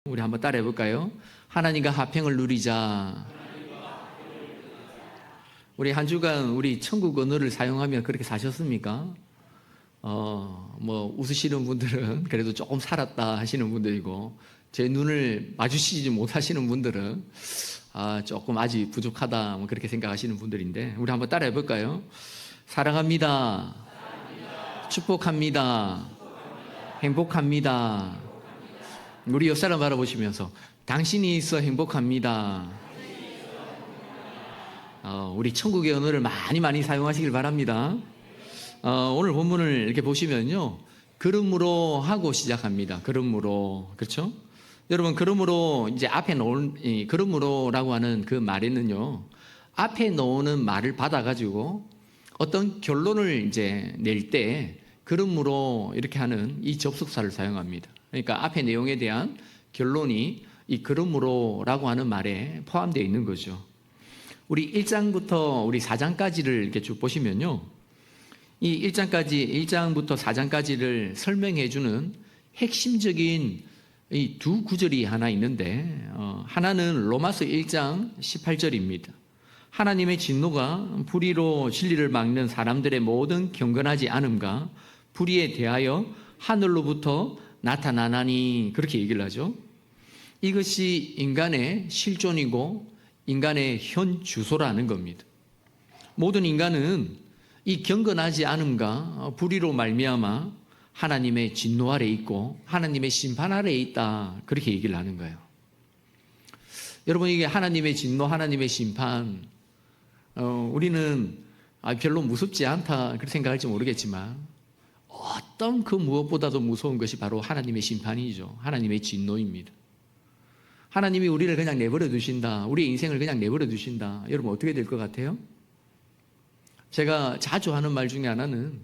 우리 한번 따라해 볼까요? 하나님과 화평을 누리자. 우리 한 주간 우리 천국 언어를 사용하며 그렇게 사셨습니까? 웃으시는 분들은 그래도 조금 살았다 하시는 분들이고, 제 눈을 마주치지 못하시는 분들은 조금 아직 부족하다 그렇게 생각하시는 분들인데, 우리 한번 따라해 볼까요? 사랑합니다. 축복합니다. 행복합니다. 우리 옆 사람 바라보시면서 당신이 있어 행복합니다. 우리 천국의 언어를 많이 사용하시길 바랍니다. 오늘 본문을 이렇게 보시면요, 그러므로 하고 시작합니다. 그러므로, 그렇죠? 여러분, 그러므로 이제 앞에 놓은 이 그러므로라고 하는 그 말에는요, 앞에 놓는 말을 받아가지고 어떤 결론을 이제 낼 때 그러므로 이렇게 하는 이 접속사를 사용합니다. 그러니까 앞에 내용에 대한 결론이 이 그러므로라고 하는 말에 포함되어 있는 거죠. 우리 1장부터 우리 4장까지를 이렇게 쭉 보시면요, 이 1장부터 4장까지를 설명해 주는 핵심적인 이 두 구절이 하나 있는데, 하나는 로마서 1장 18절입니다. 하나님의 진노가 불의로 진리를 막는 사람들의 모든 경건하지 않음과 불의에 대하여 하늘로부터 나타나나니, 그렇게 얘기를 하죠. 이것이 인간의 실존이고 인간의 현 주소라는 겁니다. 모든 인간은 이 경건하지 않음과 불의로 말미암아 하나님의 진노 아래에 있고 하나님의 심판 아래에 있다, 그렇게 얘기를 하는 거예요. 여러분, 이게 하나님의 진노, 하나님의 심판, 우리는 별로 무섭지 않다 그렇게 생각할지 모르겠지만, 어떤 그 무엇보다도 무서운 것이 바로 하나님의 심판이죠. 하나님의 진노입니다. 하나님이 우리를 그냥 내버려 두신다, 우리의 인생을 그냥 내버려 두신다, 여러분 어떻게 될 것 같아요? 제가 자주 하는 말 중에 하나는,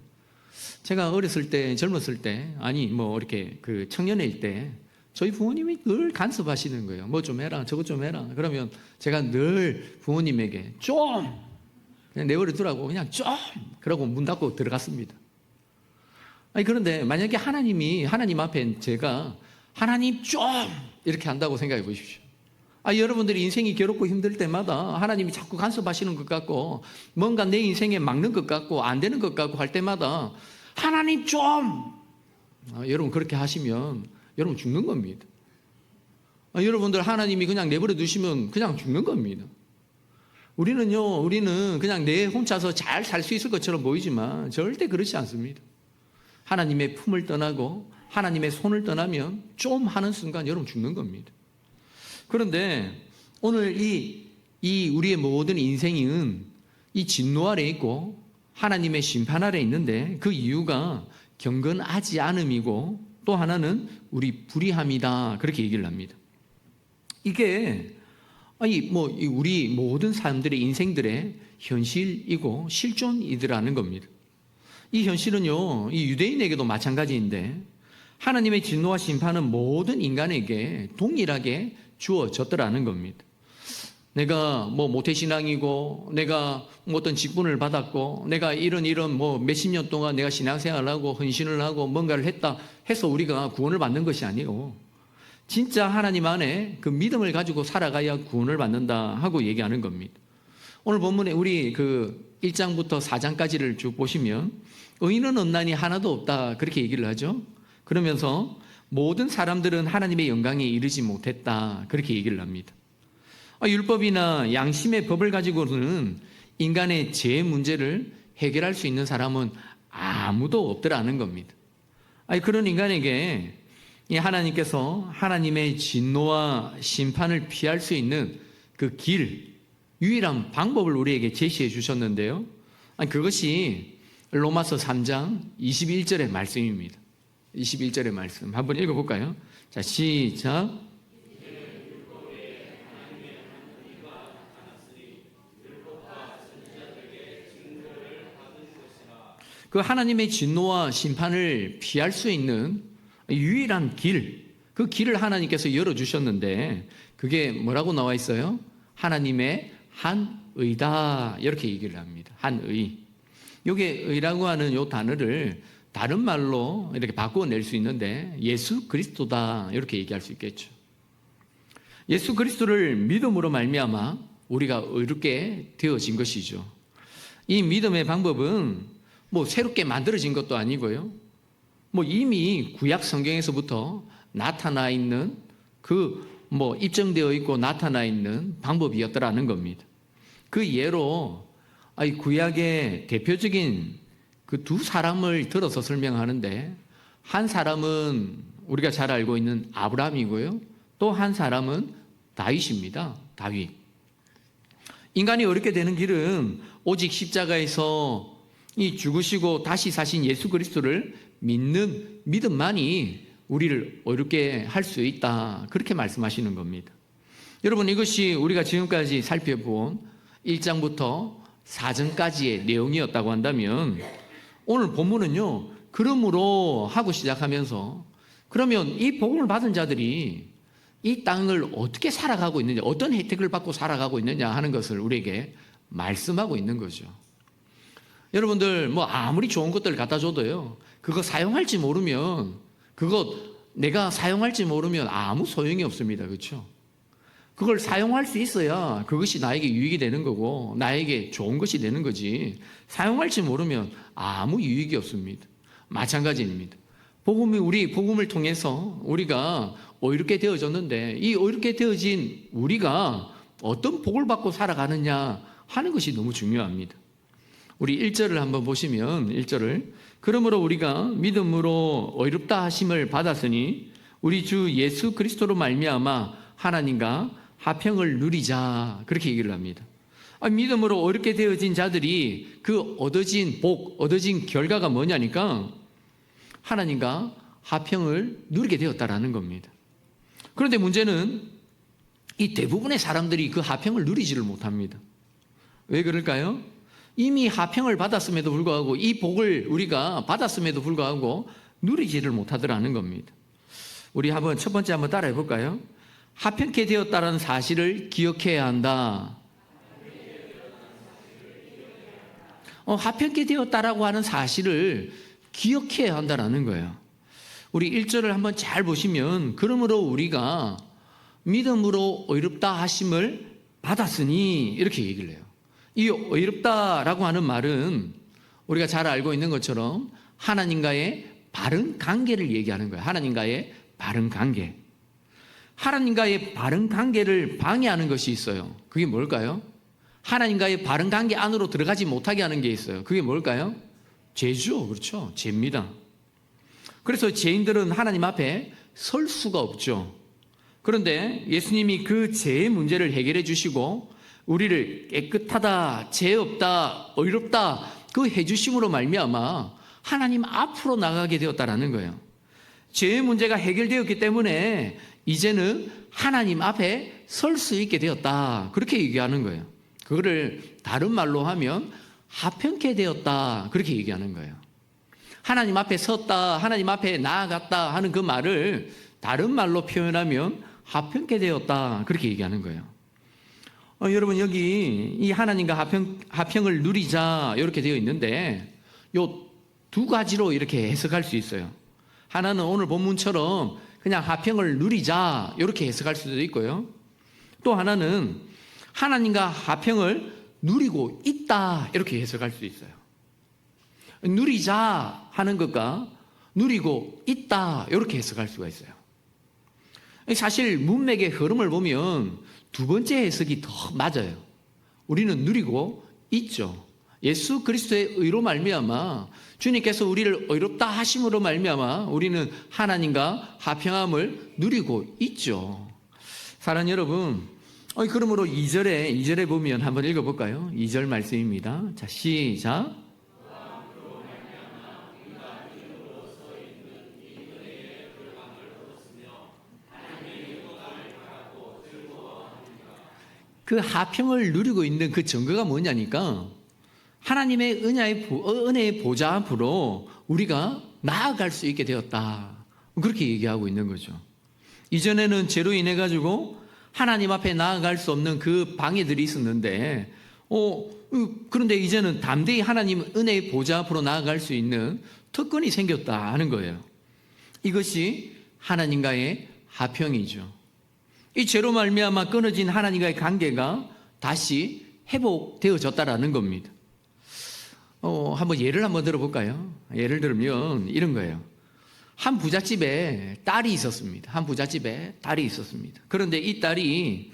제가 어렸을 때, 젊었을 때, 이렇게 그 청년일 때 저희 부모님이 늘 간섭하시는 거예요. 뭐 좀 해라, 저것 좀 해라. 그러면 제가 늘 부모님에게 좀 그냥 내버려 두라고, 그냥 좀 그러고 문 닫고 들어갔습니다. 그런데 만약에 하나님 앞에 제가 하나님 좀 이렇게 한다고 생각해 보십시오. 여러분들이 인생이 괴롭고 힘들 때마다 하나님이 자꾸 간섭하시는 것 같고, 뭔가 내 인생에 막는 것 같고 안 되는 것 같고 할 때마다 하나님 좀, 여러분 그렇게 하시면 여러분 죽는 겁니다. 여러분들 하나님이 그냥 내버려 두시면 그냥 죽는 겁니다. 우리는 그냥 내 혼자서 잘 살 수 있을 것처럼 보이지만 절대 그렇지 않습니다. 하나님의 품을 떠나고 하나님의 손을 떠나면 좀 하는 순간 여러분 죽는 겁니다. 그런데 오늘 이 우리의 모든 인생은 이 진노 아래에 있고 하나님의 심판 아래에 있는데, 그 이유가 경건하지 않음이고 또 하나는 우리 불의함이다, 그렇게 얘기를 합니다. 이게 우리 모든 사람들의 인생들의 현실이고 실존이더라는 겁니다. 이 현실은요, 이 유대인에게도 마찬가지인데, 하나님의 진노와 심판은 모든 인간에게 동일하게 주어졌더라는 겁니다. 내가 모태신앙이고, 내가 어떤 직분을 받았고, 내가 이런 몇십 년 동안 내가 신앙생활을 하고 헌신을 하고 뭔가를 했다 해서 우리가 구원을 받는 것이 아니고, 진짜 하나님 안에 그 믿음을 가지고 살아가야 구원을 받는다 하고 얘기하는 겁니다. 오늘 본문에 우리 그 1장부터 4장까지를 쭉 보시면 의인은 없나니 하나도 없다, 그렇게 얘기를 하죠. 그러면서 모든 사람들은 하나님의 영광에 이르지 못했다, 그렇게 얘기를 합니다. 율법이나 양심의 법을 가지고는 인간의 죄 문제를 해결할 수 있는 사람은 아무도 없더라는 겁니다. 그런 인간에게 하나님께서 하나님의 진노와 심판을 피할 수 있는 그 유일한 방법을 우리에게 제시해 주셨는데요, 그것이 로마서 3장 21절의 말씀입니다. 21절의 말씀 한번 읽어볼까요? 자, 시작. 그 하나님의 진노와 심판을 피할 수 있는 유일한 그 길을 하나님께서 열어주셨는데, 그게 뭐라고 나와 있어요? 하나님의 한 의다, 이렇게 얘기를 합니다. 한 의. 이게 의라고 하는 이 단어를 다른 말로 이렇게 바꾸어낼 수 있는데 예수 그리스도다 이렇게 얘기할 수 있겠죠. 예수 그리스도를 믿음으로 말미암아 우리가 의롭게 되어진 것이죠. 이 믿음의 방법은 뭐 새롭게 만들어진 것도 아니고요. 뭐 이미 구약 성경에서부터 나타나 있는 입증되어 있고 나타나 있는 방법이었더라는 겁니다. 그 예로 구약의 대표적인 그 두 사람을 들어서 설명하는데, 한 사람은 우리가 잘 알고 있는 아브라함이고요. 또 한 사람은 다윗입니다. 다윗. 인간이 어렵게 되는 길은 오직 십자가에서 이 죽으시고 다시 사신 예수 그리스도를 믿는 믿음만이 우리를 어렵게 할 수 있다, 그렇게 말씀하시는 겁니다. 여러분, 이것이 우리가 지금까지 살펴본 1장부터 4장까지의 내용이었다고 한다면, 오늘 본문은요, 그러므로 하고 시작하면서, 그러면 이 복음을 받은 자들이 이 땅을 어떻게 살아가고 있느냐, 어떤 혜택을 받고 살아가고 있느냐 하는 것을 우리에게 말씀하고 있는 거죠. 여러분들 아무리 좋은 것들을 갖다 줘도요, 그거 사용할지 모르면, 내가 사용할지 모르면 아무 소용이 없습니다. 그렇죠? 그걸 사용할 수 있어야 그것이 나에게 유익이 되는 거고 나에게 좋은 것이 되는 거지, 사용할지 모르면 아무 유익이 없습니다. 마찬가지입니다. 우리 복음을 통해서 우리가 의롭게 되어졌는데, 이 의롭게 되어진 우리가 어떤 복을 받고 살아가느냐 하는 것이 너무 중요합니다. 우리 1절을 한번 보시면, 1절을 그러므로 우리가 믿음으로 의롭다 하심을 받았으니 우리 주 예수 그리스도로 말미암아 하나님과 화평을 누리자, 그렇게 얘기를 합니다. 믿음으로 의롭게 되어진 자들이 그 얻어진 복, 얻어진 결과가 뭐냐니까 하나님과 화평을 누리게 되었다라는 겁니다. 그런데 문제는 이 대부분의 사람들이 그 화평을 누리지를 못합니다. 왜 그럴까요? 이미 화평을 받았음에도 불구하고, 이 복을 우리가 받았음에도 불구하고 누리지를 못하더라는 겁니다. 우리 첫 번째 한번 따라해 볼까요? 화평케 되었다는 사실을 기억해야 한다. 화평케 되었다라고 하는 사실을 기억해야 한다는 거예요. 우리 1절을 한번 잘 보시면, 그러므로 우리가 믿음으로 의롭다 하심을 받았으니, 이렇게 얘기를 해요. 이 의롭다라고 하는 말은 우리가 잘 알고 있는 것처럼 하나님과의 바른 관계를 얘기하는 거예요. 하나님과의 바른 관계. 하나님과의 바른 관계를 방해하는 것이 있어요. 그게 뭘까요? 하나님과의 바른 관계 안으로 들어가지 못하게 하는 게 있어요. 그게 뭘까요? 죄죠. 그렇죠. 죄입니다. 그래서 죄인들은 하나님 앞에 설 수가 없죠. 그런데 예수님이 그 죄의 문제를 해결해 주시고 우리를 깨끗하다, 죄 없다, 의롭다 그 해주심으로 말미암아 하나님 앞으로 나가게 되었다라는 거예요. 죄의 문제가 해결되었기 때문에 이제는 하나님 앞에 설 수 있게 되었다, 그렇게 얘기하는 거예요. 그거를 다른 말로 하면 화평케 되었다, 그렇게 얘기하는 거예요. 하나님 앞에 섰다, 하나님 앞에 나아갔다 하는 그 말을 다른 말로 표현하면 화평케 되었다, 그렇게 얘기하는 거예요. 여러분, 여기 이 하나님과 화평을 누리자 이렇게 되어 있는데, 요 두 가지로 이렇게 해석할 수 있어요. 하나는 오늘 본문처럼 그냥 화평을 누리자 이렇게 해석할 수도 있고요. 또 하나는 하나님과 화평을 누리고 있다 이렇게 해석할 수 있어요. 누리자 하는 것과 누리고 있다 이렇게 해석할 수가 있어요. 사실 문맥의 흐름을 보면 두 번째 해석이 더 맞아요. 우리는 누리고 있죠. 예수 그리스도의 의로 말미암아 주님께서 우리를 의롭다 하심으로 말미암아 우리는 하나님과 화평함을 누리고 있죠. 사랑하는 여러분, 그러므로 2절에 보면 한번 읽어볼까요? 2절 말씀입니다. 자, 시작. 그 화평을 누리고 있는 그 증거가 뭐냐니까, 하나님의 은혜의 보좌 앞으로 우리가 나아갈 수 있게 되었다, 그렇게 얘기하고 있는 거죠. 이전에는 죄로 인해 가지고 하나님 앞에 나아갈 수 없는 그 방해들이 있었는데, 그런데 이제는 담대히 하나님 은혜의 보좌 앞으로 나아갈 수 있는 특권이 생겼다 하는 거예요. 이것이 하나님과의 화평이죠. 이 죄로 말미암아 끊어진 하나님과의 관계가 다시 회복되어졌다라는 겁니다. 한번 예를 한번 들어볼까요? 예를 들면 이런 거예요. 한 부잣집에 딸이 있었습니다. 한 부잣집에 딸이 있었습니다. 그런데 이 딸이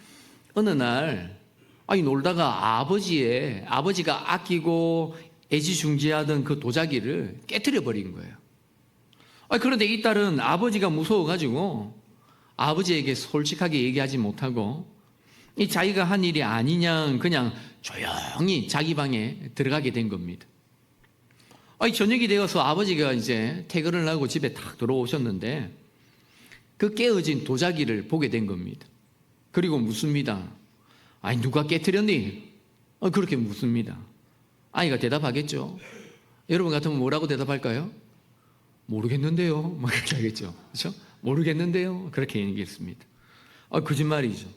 어느 날 놀다가 아버지가 아끼고 애지중지하던 그 도자기를 깨트려 버린 거예요. 그런데 이 딸은 아버지가 무서워가지고 아버지에게 솔직하게 얘기하지 못하고 이 자기가 한 일이 아니냐 그냥 조용히 자기 방에 들어가게 된 겁니다. 저녁이 되어서 아버지가 이제 퇴근을 하고 집에 딱 들어오셨는데 그 깨어진 도자기를 보게 된 겁니다. 그리고 묻습니다. 누가 깨트렸니? 그렇게 묻습니다. 아이가 대답하겠죠. 여러분 같으면 뭐라고 대답할까요? 모르겠는데요. 막 그렇게 하겠죠. 그렇죠? 모르겠는데요. 그렇게 얘기했습니다. 거짓말이죠.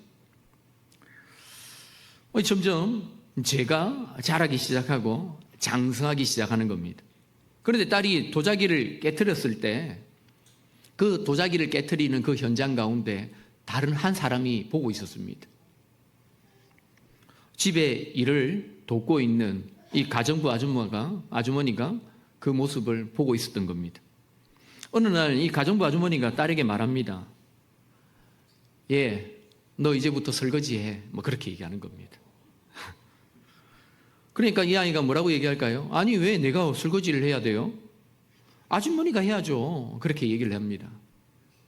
점점 죄가 자라기 시작하고 장성하기 시작하는 겁니다. 그런데 딸이 도자기를 깨트렸을 때 그 도자기를 깨트리는 그 현장 가운데 다른 한 사람이 보고 있었습니다. 집에 일을 돕고 있는 이 가정부 아주머니가 그 모습을 보고 있었던 겁니다. 어느 날 이 가정부 아주머니가 딸에게 말합니다. 너 이제부터 설거지해. 그렇게 얘기하는 겁니다. 그러니까 이 아이가 뭐라고 얘기할까요? 아니, 왜 내가 설거지를 해야 돼요? 아주머니가 해야죠. 그렇게 얘기를 합니다.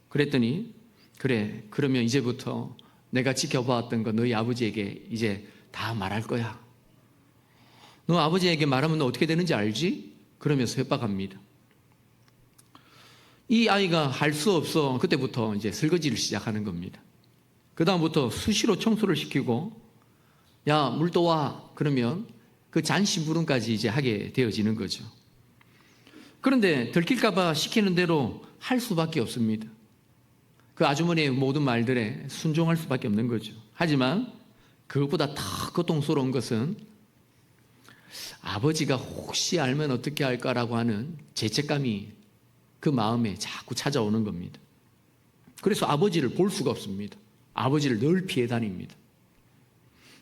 그랬더니 그래, 그러면 이제부터 내가 지켜봐왔던 거 너희 아버지에게 이제 다 말할 거야. 너 아버지에게 말하면 너 어떻게 되는지 알지? 그러면서 협박합니다. 이 아이가 할 수 없어 그때부터 이제 설거지를 시작하는 겁니다. 그 다음부터 수시로 청소를 시키고 야, 물 떠와. 그러면 그 잔심부름까지 이제 하게 되어지는 거죠. 그런데 들킬까봐 시키는 대로 할 수밖에 없습니다. 그 아주머니의 모든 말들에 순종할 수밖에 없는 거죠. 하지만 그것보다 더 고통스러운 것은 아버지가 혹시 알면 어떻게 할까라고 하는 죄책감이 그 마음에 자꾸 찾아오는 겁니다. 그래서 아버지를 볼 수가 없습니다. 아버지를 늘 피해 다닙니다.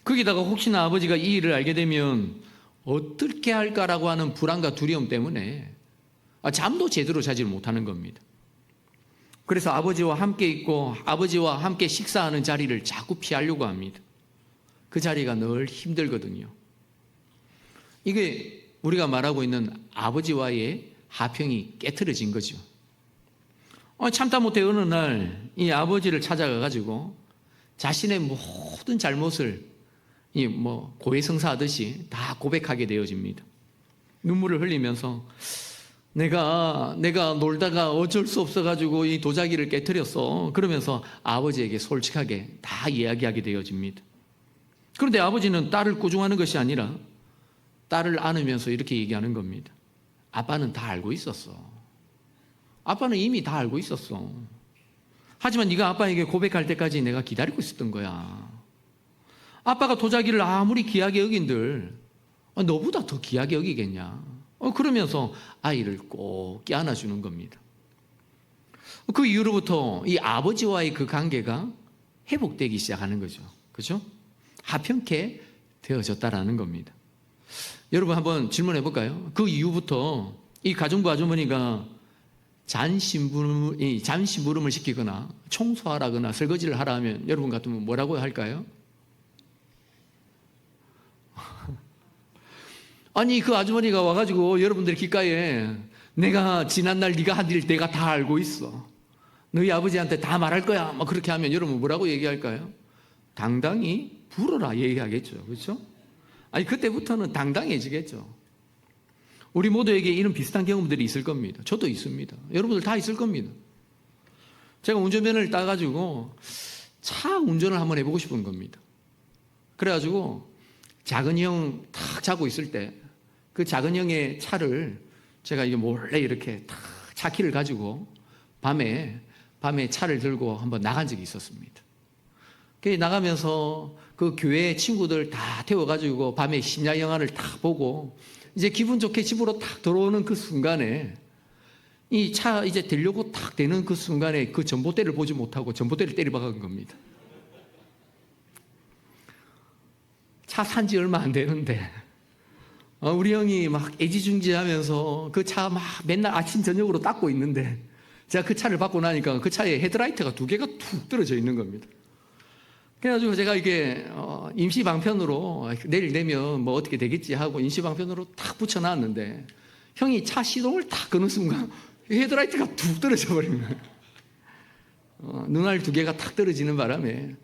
거기다가 혹시나 아버지가 이 일을 알게 되면 어떻게 할까라고 하는 불안과 두려움 때문에 잠도 제대로 자지 못하는 겁니다. 그래서 아버지와 함께 있고 아버지와 함께 식사하는 자리를 자꾸 피하려고 합니다. 그 자리가 늘 힘들거든요. 이게 우리가 말하고 있는 아버지와의 화평이 깨트려진 거죠. 참다 못해 어느 날 이 아버지를 찾아가 가지고 자신의 모든 잘못을 고해성사하듯이 다 고백하게 되어집니다. 눈물을 흘리면서 내가 놀다가 어쩔 수 없어가지고 이 도자기를 깨트렸어. 그러면서 아버지에게 솔직하게 다 이야기하게 되어집니다. 그런데 아버지는 딸을 꾸중하는 것이 아니라 딸을 안으면서 이렇게 얘기하는 겁니다. 아빠는 다 알고 있었어. 아빠는 이미 다 알고 있었어. 하지만 네가 아빠에게 고백할 때까지 내가 기다리고 있었던 거야. 아빠가 도자기를 아무리 귀하게 여긴들 너보다 더 귀하게 여기겠냐. 그러면서 아이를 꼭 껴안아주는 겁니다. 그 이후로부터 이 아버지와의 그 관계가 회복되기 시작하는 거죠. 그렇죠? 화평케 되어졌다라는 겁니다. 여러분 한번 질문해 볼까요? 그 이후부터 이 가정부 아주머니가 잔심부름을 시키거나 청소하라거나 설거지를 하라 하면 여러분 같으면 뭐라고 할까요? 아니, 그 아주머니가 와가지고 여러분들 귓가에 내가 지난날 네가 한 일 내가 다 알고 있어. 너희 아버지한테 다 말할 거야. 막 그렇게 하면 여러분 뭐라고 얘기할까요? 당당히 불어라 얘기하겠죠. 그렇죠? 아니, 그때부터는 당당해지겠죠. 우리 모두에게 이런 비슷한 경험들이 있을 겁니다. 저도 있습니다. 여러분들 다 있을 겁니다. 제가 운전면허를 따가지고 차 운전을 한번 해보고 싶은 겁니다. 그래가지고 작은 형 탁 자고 있을 때 그 작은 형의 차를 제가 이게 몰래 이렇게 탁 차키를 가지고 밤에 차를 들고 한번 나간 적이 있었습니다. 나가면서 그 교회 친구들 다 태워가지고 밤에 심야 영화를 딱 보고 이제 기분 좋게 집으로 딱 들어오는 그 순간에 이 차 이제 되려고 딱 되는 그 순간에 그 전봇대를 보지 못하고 전봇대를 때려박은 겁니다. 차 산 지 얼마 안 되는데 우리 형이 막 애지중지하면서 그 차 막 맨날 아침 저녁으로 닦고 있는데 제가 그 차를 받고 나니까 그 차에 헤드라이트가 2개가 툭 떨어져 있는 겁니다. 그래가지고 제가 이게 임시 방편으로 내일 되면 뭐 어떻게 되겠지 하고 임시 방편으로 탁 붙여놨는데 형이 차 시동을 탁 끄는 순간 헤드라이트가 툭 떨어져 버린 거예요. 눈알 2개가 탁 떨어지는 바람에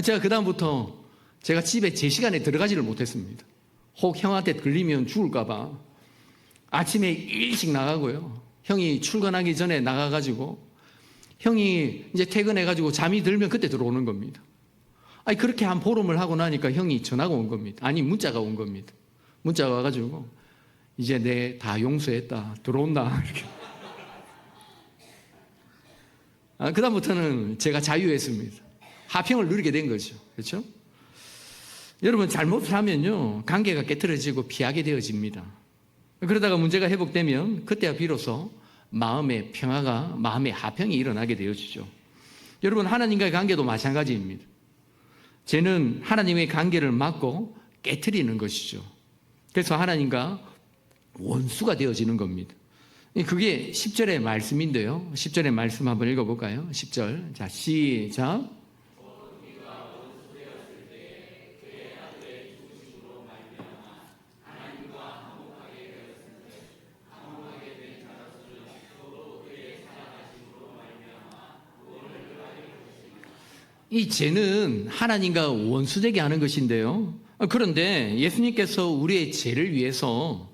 제가 그 다음부터 제가 집에 제 시간에 들어가지를 못했습니다. 혹 형한테 걸리면 죽을까봐 아침에 일찍 나가고요. 형이 출근하기 전에 나가가지고 형이 이제 퇴근해가지고 잠이 들면 그때 들어오는 겁니다. 아니 그렇게 한 보름을 하고 나니까 형이 전화가 온 겁니다. 아니 문자가 온 겁니다. 문자가 와가지고 이제 내 다 용서했다 들어온다 이렇게. 그 다음부터는 제가 자유했습니다. 하평을 누리게 된 거죠. 그렇죠? 여러분 잘못을 하면요 관계가 깨트려지고 피하게 되어집니다. 그러다가 문제가 회복되면 그때야 비로소 마음의 평화가 마음의 하평이 일어나게 되어지죠. 여러분 하나님과의 관계도 마찬가지입니다. 죄는 하나님의 관계를 막고 깨트리는 것이죠. 그래서 하나님과 원수가 되어지는 겁니다. 그게 10절의 말씀인데요. 10절의 말씀 한번 읽어볼까요? 10절. 자, 시작. 이 죄는 하나님과 원수되게 하는 것인데요. 그런데 예수님께서 우리의 죄를 위해서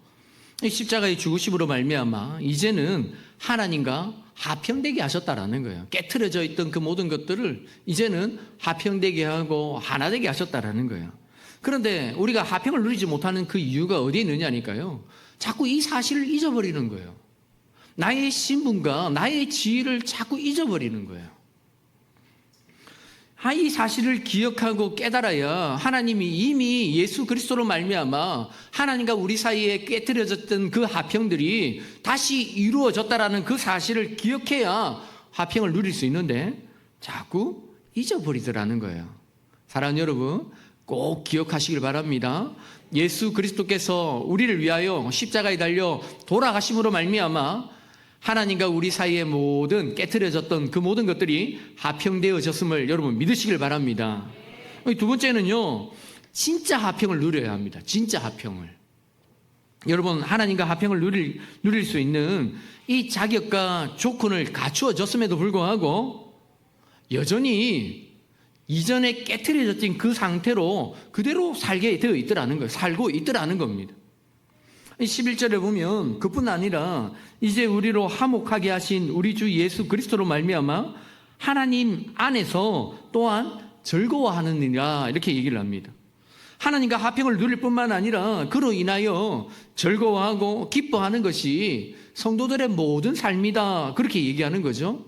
십자가의 죽으심으로 말미암아 이제는 하나님과 화평되게 하셨다라는 거예요. 깨트려져 있던 그 모든 것들을 이제는 화평되게 하고 하나되게 하셨다라는 거예요. 그런데 우리가 화평을 누리지 못하는 그 이유가 어디에 있느냐니까요. 자꾸 이 사실을 잊어버리는 거예요. 나의 신분과 나의 지위를 자꾸 잊어버리는 거예요. 이 사실을 기억하고 깨달아야 하나님이 이미 예수 그리스도로 말미암아 하나님과 우리 사이에 깨트려졌던 그 화평들이 다시 이루어졌다라는 그 사실을 기억해야 화평을 누릴 수 있는데 자꾸 잊어버리더라는 거예요. 사랑하는 여러분 꼭 기억하시길 바랍니다. 예수 그리스도께서 우리를 위하여 십자가에 달려 돌아가심으로 말미암아 하나님과 우리 사이의 모든 깨트려졌던 그 모든 것들이 화평되어졌음을 여러분 믿으시길 바랍니다. 두 번째는요, 진짜 화평을 누려야 합니다. 진짜 화평을. 여러분, 하나님과 화평을 누릴 수 있는 이 자격과 조건을 갖추어졌음에도 불구하고 여전히 이전에 깨트려졌던 그 상태로 그대로 살게 되어 있더라는 거예요. 살고 있더라는 겁니다. 11절에 보면 그뿐 아니라 이제 우리로 화목하게 하신 우리 주 예수 그리스도로 말미암아 하나님 안에서 또한 즐거워하느니라 이렇게 얘기를 합니다. 하나님과 화평을 누릴 뿐만 아니라 그로 인하여 즐거워하고 기뻐하는 것이 성도들의 모든 삶이다 그렇게 얘기하는 거죠.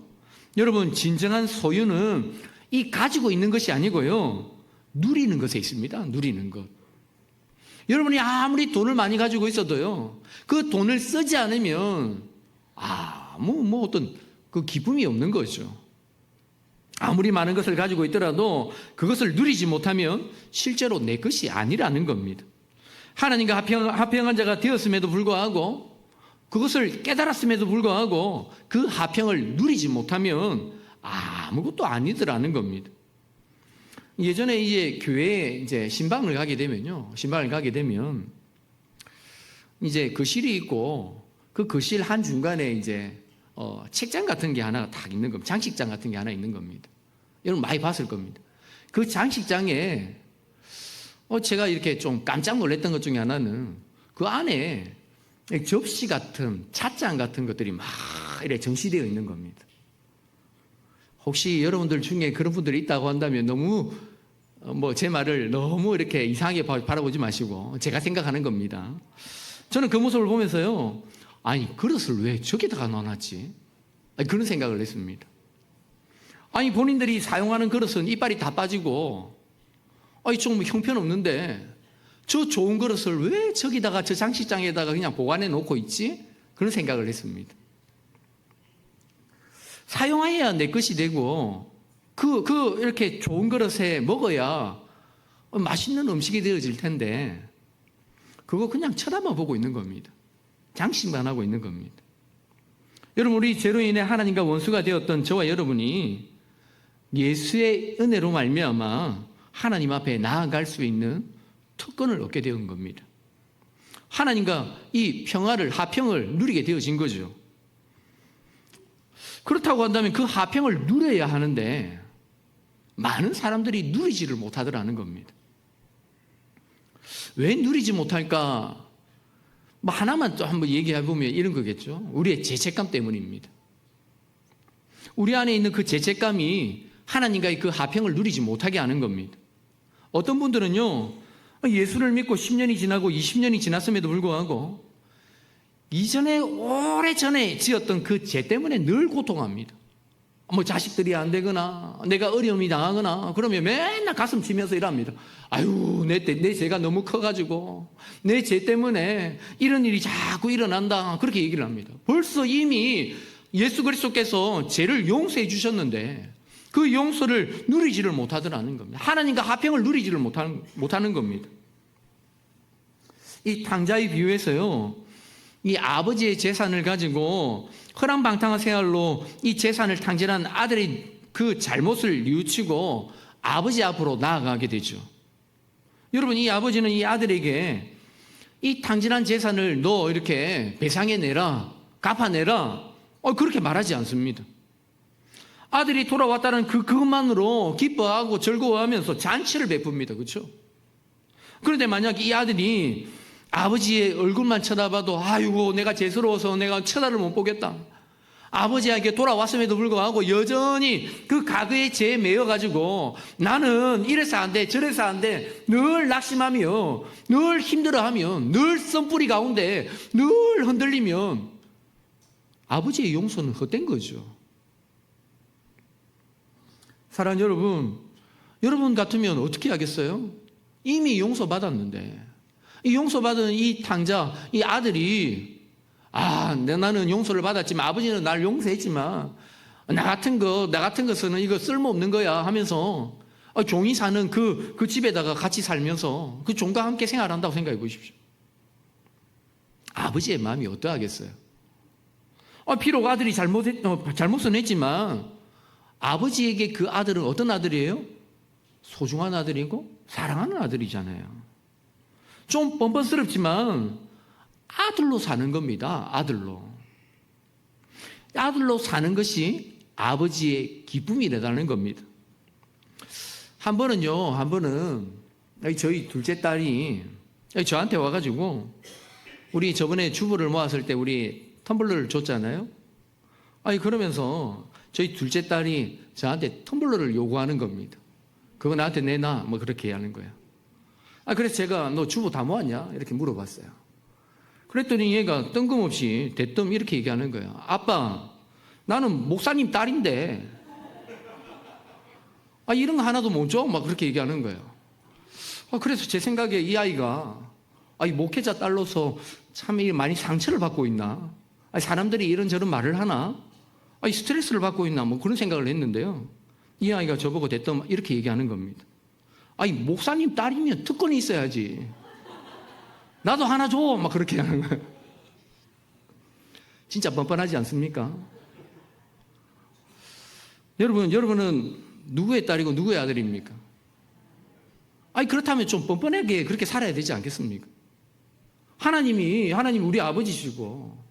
여러분 진정한 소유는 이 가지고 있는 것이 아니고요 누리는 것에 있습니다. 누리는 것. 여러분이 아무리 돈을 많이 가지고 있어도요, 그 돈을 쓰지 않으면, 어떤 그 기쁨이 없는 거죠. 아무리 많은 것을 가지고 있더라도 그것을 누리지 못하면 실제로 내 것이 아니라는 겁니다. 하나님과 화평한 자가 되었음에도 불구하고, 그것을 깨달았음에도 불구하고, 그 화평을 누리지 못하면 아무것도 아니더라는 겁니다. 예전에 이제 교회에 이제 신방을 가게 되면요. 신방을 가게 되면 이제 거실이 있고 그 거실 한 중간에 이제 책장 같은 게 하나 딱 있는 겁니다. 장식장 같은 게 하나 있는 겁니다. 여러분 많이 봤을 겁니다. 그 장식장에 제가 이렇게 좀 깜짝 놀랐던 것 중에 하나는 그 안에 접시 같은 찻잔 같은 것들이 막 이렇게 전시되어 있는 겁니다. 혹시 여러분들 중에 그런 분들이 있다고 한다면 너무 제 말을 너무 이렇게 이상하게 바라보지 마시고 제가 생각하는 겁니다. 저는 그 모습을 보면서요, 그릇을 왜 저기다가 놔놨지? 그런 생각을 했습니다. 본인들이 사용하는 그릇은 이빨이 다 빠지고 좀 형편없는데 저 좋은 그릇을 왜 저기다가 저 장식장에다가 그냥 보관해 놓고 있지? 그런 생각을 했습니다. 사용해야 내 것이 되고 이렇게 좋은 그릇에 먹어야 맛있는 음식이 되어질 텐데 그거 그냥 쳐다만 보고 있는 겁니다. 장식만 하고 있는 겁니다. 여러분, 우리 죄로 인해 하나님과 원수가 되었던 저와 여러분이 예수의 은혜로 말미암아 하나님 앞에 나아갈 수 있는 특권을 얻게 된 겁니다. 하나님과 이 평화를, 화평을 누리게 되어진 거죠. 그렇다고 한다면 그 화평을 누려야 하는데 많은 사람들이 누리지를 못하더라는 겁니다. 왜 누리지 못할까? 하나만 또 한번 얘기해 보면 이런 거겠죠. 우리의 죄책감 때문입니다. 우리 안에 있는 그 죄책감이 하나님과의 그 화평을 누리지 못하게 하는 겁니다. 어떤 분들은요, 예수를 믿고 10년이 지나고 20년이 지났음에도 불구하고 이전에 오래전에 지었던 그 죄 때문에 늘 고통합니다. 자식들이 안 되거나 내가 어려움이 당하거나 그러면 맨날 가슴 치면서 이랍니다. 아유, 내 죄가 너무 커가지고 내 죄 때문에 이런 일이 자꾸 일어난다, 그렇게 얘기를 합니다. 벌써 이미 예수 그리스도께서 죄를 용서해 주셨는데 그 용서를 누리지를 못하더라는 겁니다. 하나님과 화평을 누리지를 못하는 겁니다. 이 탕자의 비유에서요, 이 아버지의 재산을 가지고 허랑방탕한 생활로 이 재산을 탕진한 아들이 그 잘못을 뉘우치고 아버지 앞으로 나아가게 되죠. 여러분, 이 아버지는 이 아들에게 이 탕진한 재산을 너 이렇게 배상해내라, 갚아내라, 그렇게 말하지 않습니다. 아들이 돌아왔다는 그것만으로 기뻐하고 즐거워하면서 잔치를 베풉니다. 그렇죠? 그런데 만약 이 아들이 아버지의 얼굴만 쳐다봐도 아이고 내가 죄스러워서 내가 쳐다를 못 보겠다, 아버지에게 돌아왔음에도 불구하고 여전히 그 과거의 죄에 매여가지고 나는 이래서 안 돼 저래서 안 돼 늘 낙심하며 늘 힘들어하면 늘 썸뿌리 가운데 늘 흔들리면 아버지의 용서는 헛된 거죠. 사랑하는 여러분, 여러분 같으면 어떻게 하겠어요? 이미 용서받았는데 이 용서받은 이 탕자, 이 아들이 나는 용서를 받았지만 아버지는 날 용서했지만 나 같은 것은 이거 쓸모없는 거야 하면서 종이 사는 그 집에다가 같이 살면서 그 종과 함께 생활한다고 생각해 보십시오. 아버지의 마음이 어떠하겠어요? 비록 아들이 잘못은 했지만 아버지에게 그 아들은 어떤 아들이에요? 소중한 아들이고 사랑하는 아들이잖아요. 좀 뻔뻔스럽지만 아들로 사는 겁니다. 아들로 사는 것이 아버지의 기쁨이라는 겁니다. 한 번은 저희 둘째 딸이 저한테 와가지고 우리 저번에 주부를 모았을 때 우리 텀블러를 줬잖아요. 그러면서 저희 둘째 딸이 저한테 텀블러를 요구하는 겁니다. 그거 나한테 내놔, 그렇게 하는 거예요. 그래서 제가 너 주부 다 모았냐? 이렇게 물어봤어요. 그랬더니 얘가 뜬금없이 대뜸 이렇게 얘기하는 거예요. 아빠, 나는 목사님 딸인데 이런 거 하나도 못 줘? 그렇게 얘기하는 거예요. 그래서 제 생각에 이 아이가 목회자 딸로서 참 많이 상처를 받고 있나? 사람들이 이런저런 말을 하나? 스트레스를 받고 있나? 그런 생각을 했는데요. 이 아이가 저보고 대뜸 이렇게 얘기하는 겁니다. 목사님 딸이면 특권이 있어야지. 나도 하나 줘. 그렇게 하는 거예요. 진짜 뻔뻔하지 않습니까? 여러분은 누구의 딸이고 누구의 아들입니까? 그렇다면 좀 뻔뻔하게 그렇게 살아야 되지 않겠습니까? 하나님 우리 아버지시고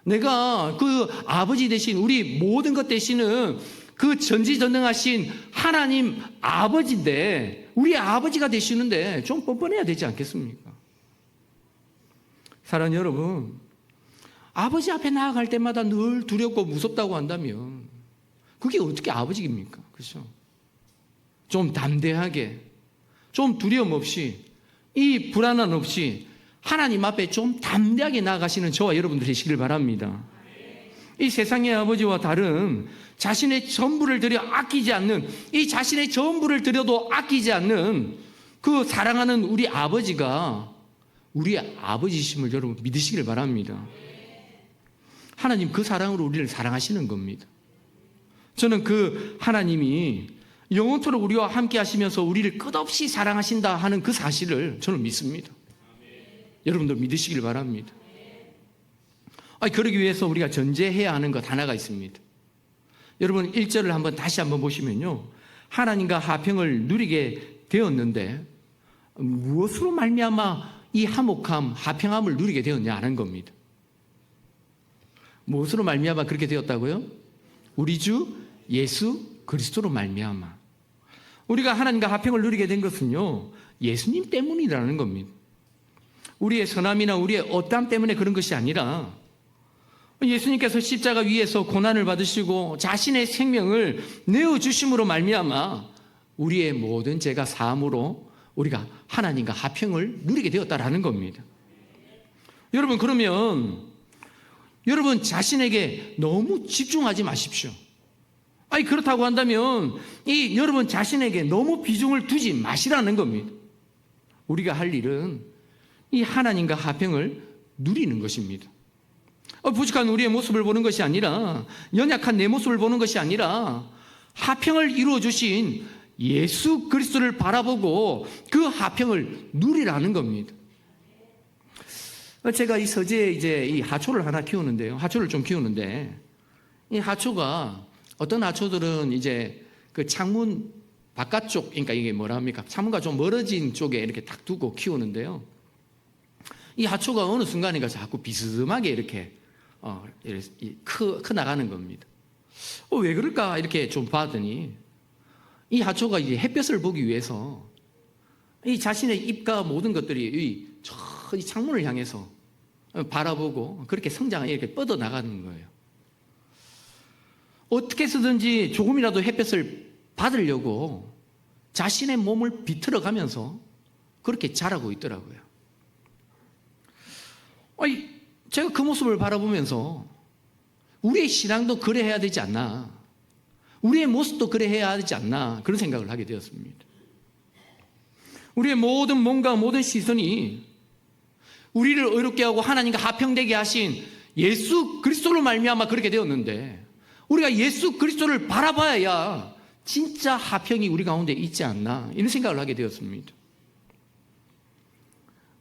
내가 그 아버지 대신 우리 모든 것 대신은 그 전지전능하신 하나님 아버지인데 우리 아버지가 되시는데 좀 뻔뻔해야 되지 않겠습니까? 사랑하는 여러분, 아버지 앞에 나아갈 때마다 늘 두렵고 무섭다고 한다면 그게 어떻게 아버지입니까? 그렇죠? 좀 담대하게, 좀 두려움 없이, 이 불안함 없이 하나님 앞에 좀 담대하게 나아가시는 저와 여러분들 되시길 바랍니다. 이 세상의 아버지와 다른 자신의 전부를 들여 아끼지 않는, 이 자신의 전부를 들여도 아끼지 않는 그 사랑하는 우리 아버지가 우리 아버지심을 여러분 믿으시길 바랍니다. 하나님 그 사랑으로 우리를 사랑하시는 겁니다. 저는 그 하나님이 영원토록 우리와 함께 하시면서 우리를 끝없이 사랑하신다 하는 그 사실을 저는 믿습니다. 여러분도 믿으시길 바랍니다. 그러기 위해서 우리가 전제해야 하는 것 하나가 있습니다. 여러분 1절을 한번 다시 한번 보시면요, 하나님과 화평을 누리게 되었는데 무엇으로 말미암아 이 화목함, 화평함을 누리게 되었냐 하는 겁니다. 무엇으로 말미암아 그렇게 되었다고요? 우리 주 예수 그리스도로 말미암아. 우리가 하나님과 화평을 누리게 된 것은요, 예수님 때문이라는 겁니다. 우리의 선함이나 우리의 어떠함 때문에 그런 것이 아니라 예수님께서 십자가 위에서 고난을 받으시고 자신의 생명을 내어주심으로 말미암아 우리의 모든 죄가 사함으로 우리가 하나님과 화평을 누리게 되었다라는 겁니다. 여러분, 그러면 여러분 자신에게 너무 집중하지 마십시오. 그렇다고 한다면 여러분 자신에게 너무 비중을 두지 마시라는 겁니다. 우리가 할 일은 이 하나님과 화평을 누리는 것입니다. 부족한 우리의 모습을 보는 것이 아니라, 연약한 내 모습을 보는 것이 아니라 화평을 이루어 주신 예수 그리스도를 바라보고 그 화평을 누리라는 겁니다. 제가 이 서재에 이제 이 하초를 하나 키우는데요. 하초를 좀 키우는데, 이 하초가 어떤 하초들은 이제 그 창문 바깥쪽, 그러니까 이게 뭐라 합니까? 창문과 좀 멀어진 쪽에 이렇게 딱 두고 키우는데요. 이 하초가 어느 순간인가 자꾸 비스듬하게 이렇게 커 나가는 겁니다. 왜 그럴까 이렇게 좀 봤더니, 이 하초가 이제 햇볕을 보기 위해서 이 자신의 잎과 모든 것들이 이 창문을 향해서 바라보고 그렇게 성장을 이렇게 뻗어 나가는 거예요. 어떻게 해서든지 조금이라도 햇볕을 받으려고 자신의 몸을 비틀어 가면서 그렇게 자라고 있더라고요. 제가 그 모습을 바라보면서 우리의 신앙도 그래 해야 되지 않나, 우리의 모습도 그래 해야 되지 않나, 그런 생각을 하게 되었습니다. 우리의 모든 몸과 모든 시선이 우리를 의롭게 하고 하나님과 화평되게 하신 예수 그리스도로 말미암아 그렇게 되었는데, 우리가 예수 그리스도를 바라봐야 진짜 화평이 우리 가운데 있지 않나, 이런 생각을 하게 되었습니다.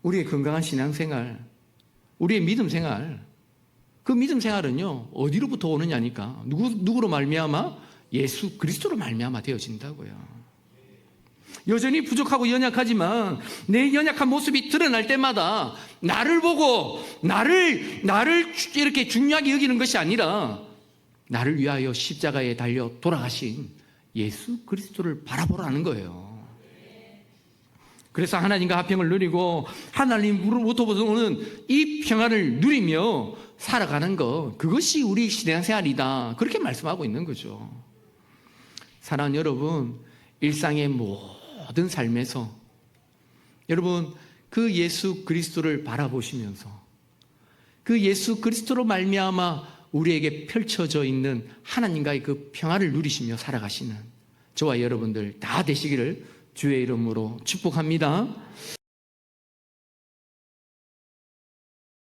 우리의 건강한 신앙생활, 우리의 믿음 생활, 그 믿음 생활은요 어디로부터 오느냐니까 누구로 말미암아? 예수 그리스도로 말미암아 되어진다고요. 여전히 부족하고 연약하지만 내 연약한 모습이 드러날 때마다 나를 보고 나를 이렇게 중요하게 여기는 것이 아니라 나를 위하여 십자가에 달려 돌아가신 예수 그리스도를 바라보라는 거예요. 그래서 하나님과 화평을 누리고 하나님으로부터 오는 이 평안을 누리며 살아가는 것, 그것이 우리 신앙생활이다, 그렇게 말씀하고 있는 거죠. 사랑하는 여러분, 일상의 모든 삶에서 여러분 그 예수 그리스도를 바라보시면서 그 예수 그리스도로 말미암아 우리에게 펼쳐져 있는 하나님과의 그 평안을 누리시며 살아가시는 저와 여러분들 다 되시기를 주의 이름으로 축복합니다.